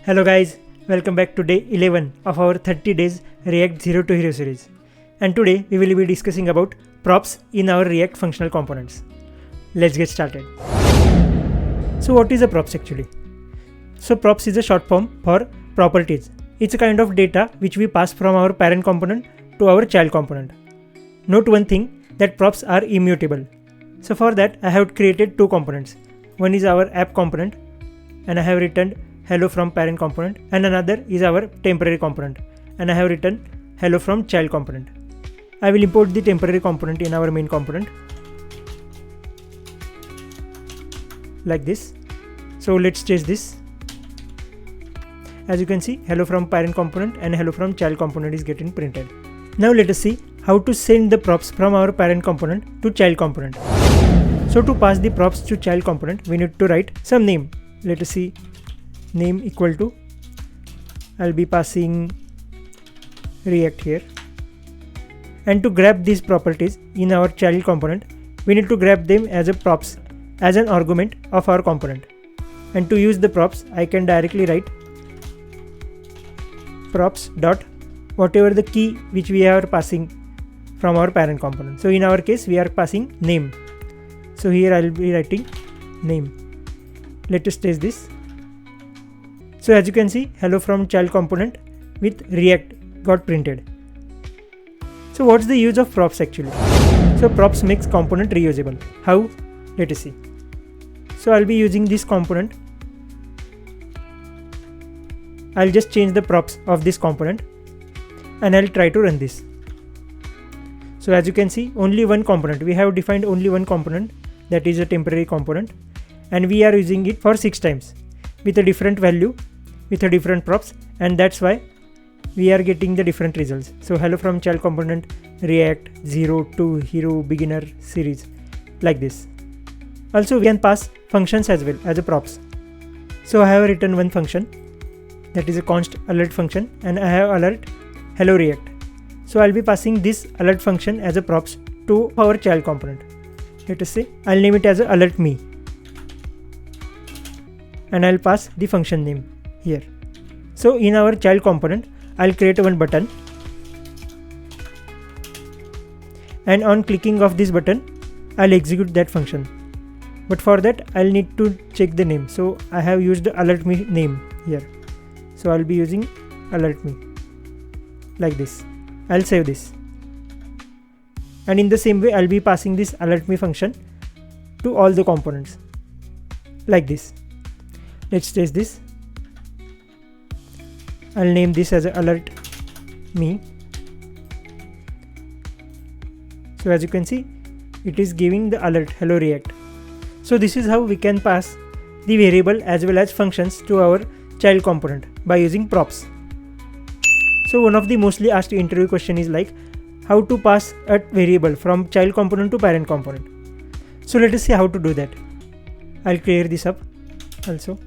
Hello guys, welcome back to day 11 of our 30 days React 0 to Hero series. And today we will be discussing about props in our React functional components. Let's get started. So what is a props actually? So props is a short form for properties. It's a kind of data which we pass from our parent component to our child component. Note one thing, that props are immutable. So for that I have created two components. One is our app component and I have returned hello from parent component, and another is our temporary component and I have written hello from child component. I will import the temporary component in our main component like this. So let's test this. As you can see, hello from parent component and hello from child component is getting printed. Now let us see how to send the props from our parent component to child component. So to pass the props to child component, we need to write some name. Let us see, name equal to, I'll be passing React here. And to grab these properties in our child component, we need to grab them as a props, as an argument of our component. And to use the props, I can directly write props dot whatever the key which we are passing from our parent component. So in our case, we are passing name. So here I'll be writing name. Let us test this. So as you can see, hello from child component with React got printed. So what's the use of props actually? So props makes component reusable. How? Let us see. So I'll be using this component. I'll just change the props of this component and I'll try to run this. So as you can see, only one component. We have defined only one component, that is a temporary component, and we are using it for 6 times with a different value, with a different props, and that's why we are getting the different results. So hello from child component, React 0 to Hero beginner series, like this. Also we can pass functions as well as a props. So I have written one function, that is a const alert function, and I have alert hello React. So I'll be passing this alert function as a props to our child component. Let us say I'll name it as a alert me, and I'll pass the function name here. So in our child component, I'll create one button, and on clicking of this button, I'll execute that function. But for that, I'll need to check the name. So I have used alert me name here. So I'll be using alert me like this. I'll save this. And in the same way, I'll be passing this alert me function to all the components like this. Let's test this. I'll name this as alert me. So as you can see, it is giving the alert hello React. So this is how we can pass the variable as well as functions to our child component by using props. So one of the mostly asked interview question is like how to pass a variable from child component to parent component. So let us see how to do that. I'll clear this up also.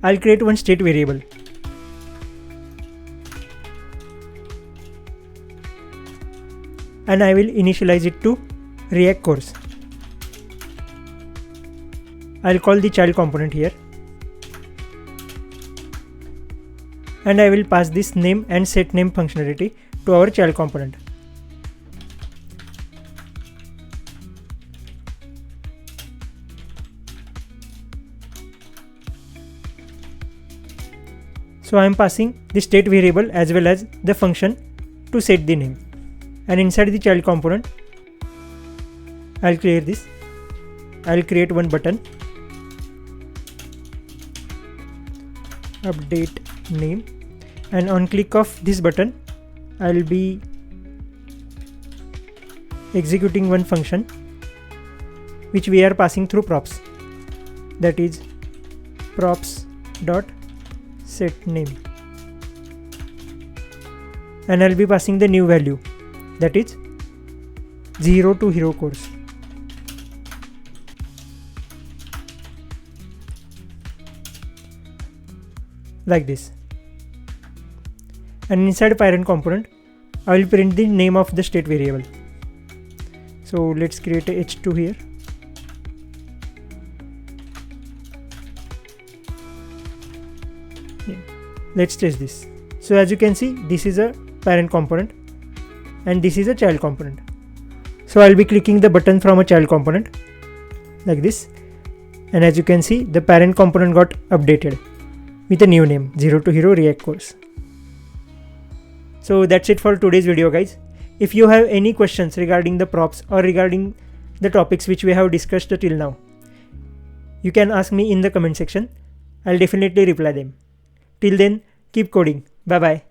I'll create one state variable. And I will initialize it to React course. I'll call the child component here. And I will pass this name and set name functionality to our child component. So I am passing the state variable as well as the function to set the name. And inside the child component, I'll clear this. I'll create one button, update name, and on click of this button, I'll be executing one function which we are passing through props, that is props dot set name, and I'll be passing the new value, that is 0 to Hero course. Like this. And inside parent component, I will print the name of the state variable. So let's create a h2 here. Let's test this. So as you can see, this is a parent component and this is a child component. So I'll be clicking the button from a child component like this, and as you can see, the parent component got updated with a new name, 0 to Hero React course. So that's it for today's video, guys. If you have any questions regarding the props or regarding the topics which we have discussed till now, you can ask me in the comment section. I'll definitely reply them. Till then, keep coding. Bye bye.